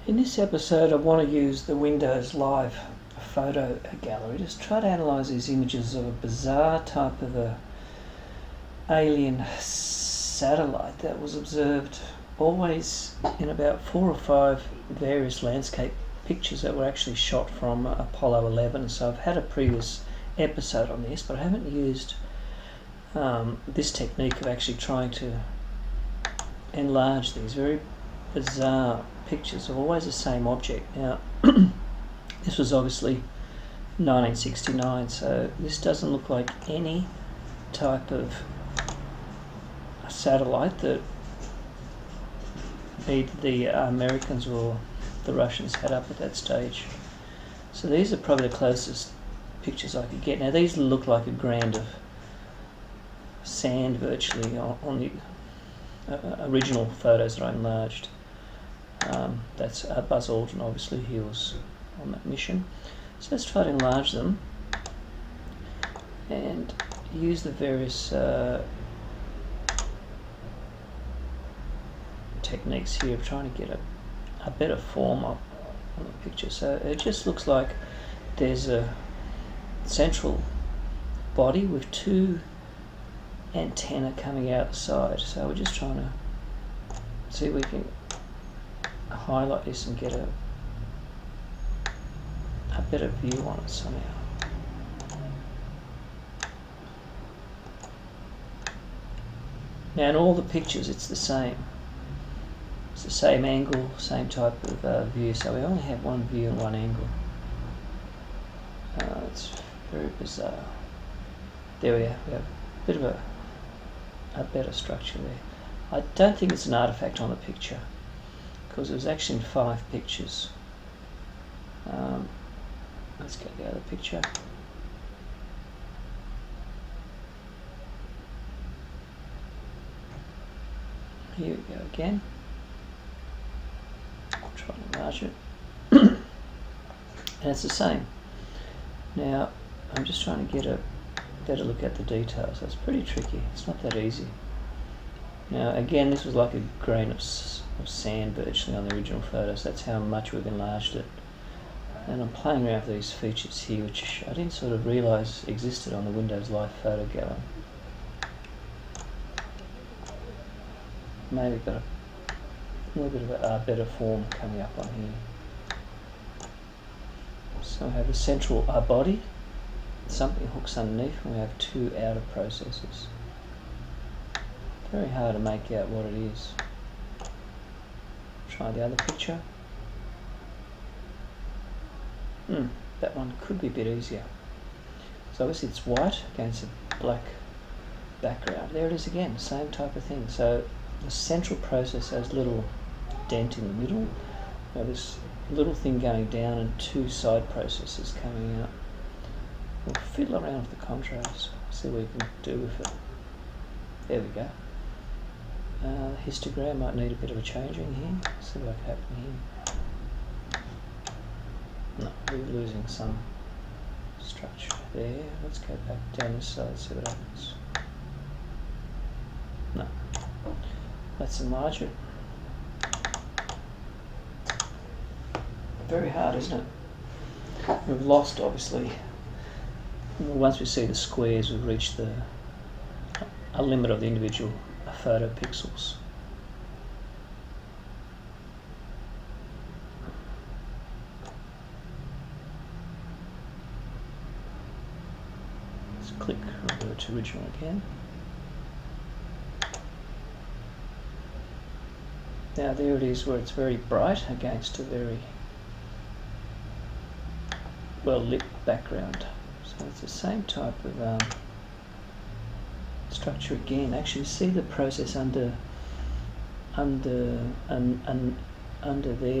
In this episode I want to use the Windows Live photo gallery, just try to analyse these images of a bizarre type of a alien satellite that was observed always in about 4 or 5 various landscape pictures that were actually shot from Apollo 11. So I've had a previous episode on this, but I haven't used this technique of actually trying to enlarge these very bizarre pictures of always the same object. Now this was obviously 1969, so this doesn't look like any type of satellite that either the Americans or the Russians had up at that stage. So these are probably the closest pictures I could get. Now these look like a grain of sand virtually on the original photos that I enlarged. That's Buzz Aldrin, obviously, he was on that mission. So let's try to enlarge them and use the various techniques here of trying to get a better form on the picture. So it just looks like there's a central body with 2 antennae coming out the side. So we're just trying to see if we can highlight this and get a better view on it somehow. Now in all the pictures it's the same. It's the same angle, same type of view, so we only have one view and one angle. It's very bizarre. There we are, we have a bit of a better structure there. I don't think it's an artifact on the picture, because it was actually in 5 pictures. Let's get the other picture. Here we go again. I'll try to enlarge it. And it's the same. Now I'm just trying to get a better look at the details. That's pretty tricky. It's not that easy. Now again, this was like a grain of sand virtually on the original photos. That's how much we've enlarged it. And I'm playing around with these features here, which I didn't sort of realise existed on the Windows Live photo gallery. Maybe got a little bit of a better form coming up on here. So we have a central body, something hooks underneath, and we have 2 outer processors. Very hard to make out what it is. Try the other picture. That one could be a bit easier. So obviously it's white against a black background. There it is again, same type of thing. So the central processor has a little dent in the middle. Now this little thing going down and 2 side processors coming out. We'll fiddle around with the contrast, see what we can do with it. There we go. Histogram might need a bit of a changing here. See what can happen here. No, we're losing some structure there. Let's go back down this side, see what happens. No. Let's enlarge it. Very hard, isn't it? We've lost, obviously. Once we see the squares, we've reached a limit of the individual photo pixels. Let's click revert to original again. Now there it is, where it's very bright against a very well lit background. So it's the same type of structure again. Actually, see the process under there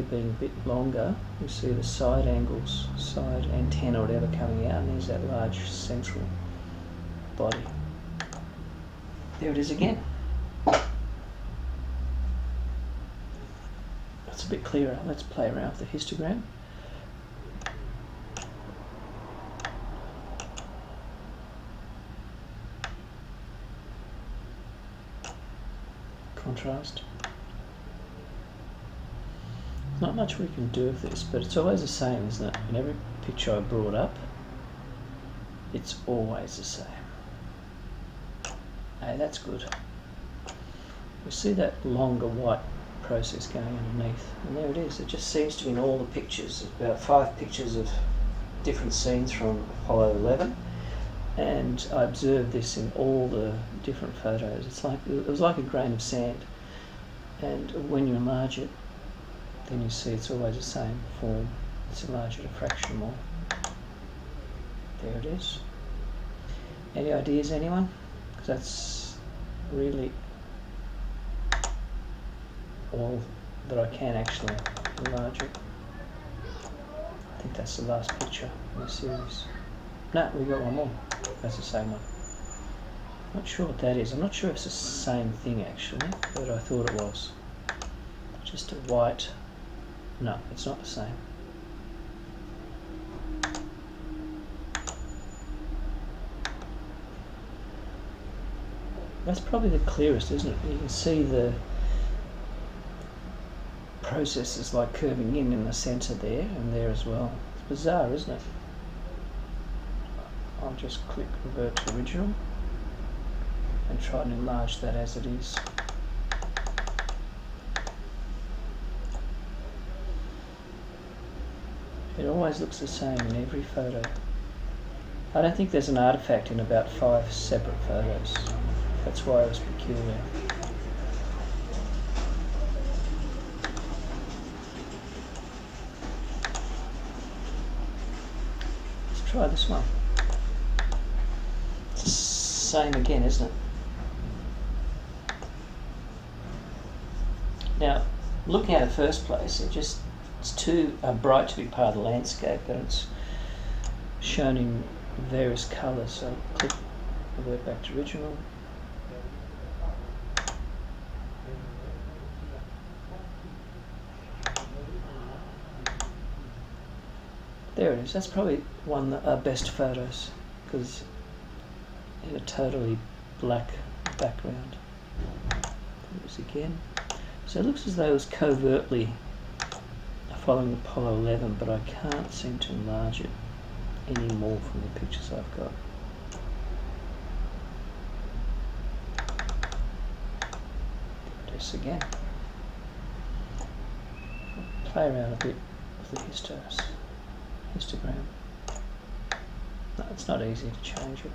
being a bit longer. You see the side angles, side antenna or whatever coming out, and there's that large central body. There it is again. That's a bit clearer. Let's play around with the histogram. Contrast. Not much we can do with this, but it's always the same, isn't it? In every picture I brought up, it's always the same. Hey, that's good. We see that longer white process going underneath, and there it is. It just seems to be in all the pictures. About 5 pictures of different scenes from Apollo 11, and I observed this in all the different photos. It was like a grain of sand, and when you enlarge it, then you see it's always the same form. Let's enlarge it a fraction more. There it is. Any ideas, anyone? Because that's really all that I can actually enlarge it. I think that's the last picture in the series. No, we got one more. That's the same one. Not sure what that is. I'm not sure if it's the same thing actually, but I thought it was. Just a white. No, it's not the same. That's probably the clearest, isn't it? You can see the processes like curving in the centre there and there as well. It's bizarre, isn't it? I'll just click revert to original and try and enlarge that as it is. It always looks the same in every photo. I don't think there's an artifact in about 5 separate photos. That's why it was peculiar. Let's try this one. It's the same again, isn't it? Now, looking at it first place, it's too bright to be part of the landscape, but it's shown in various colours. So click revert back to original. There it is. That's probably one of our best photos because in a totally black background. This again. So it looks as though it's covertly following Apollo 11, but I can't seem to enlarge it any more from the pictures I've got. This again. Play around a bit with the histogram. No, it's not easy to change it.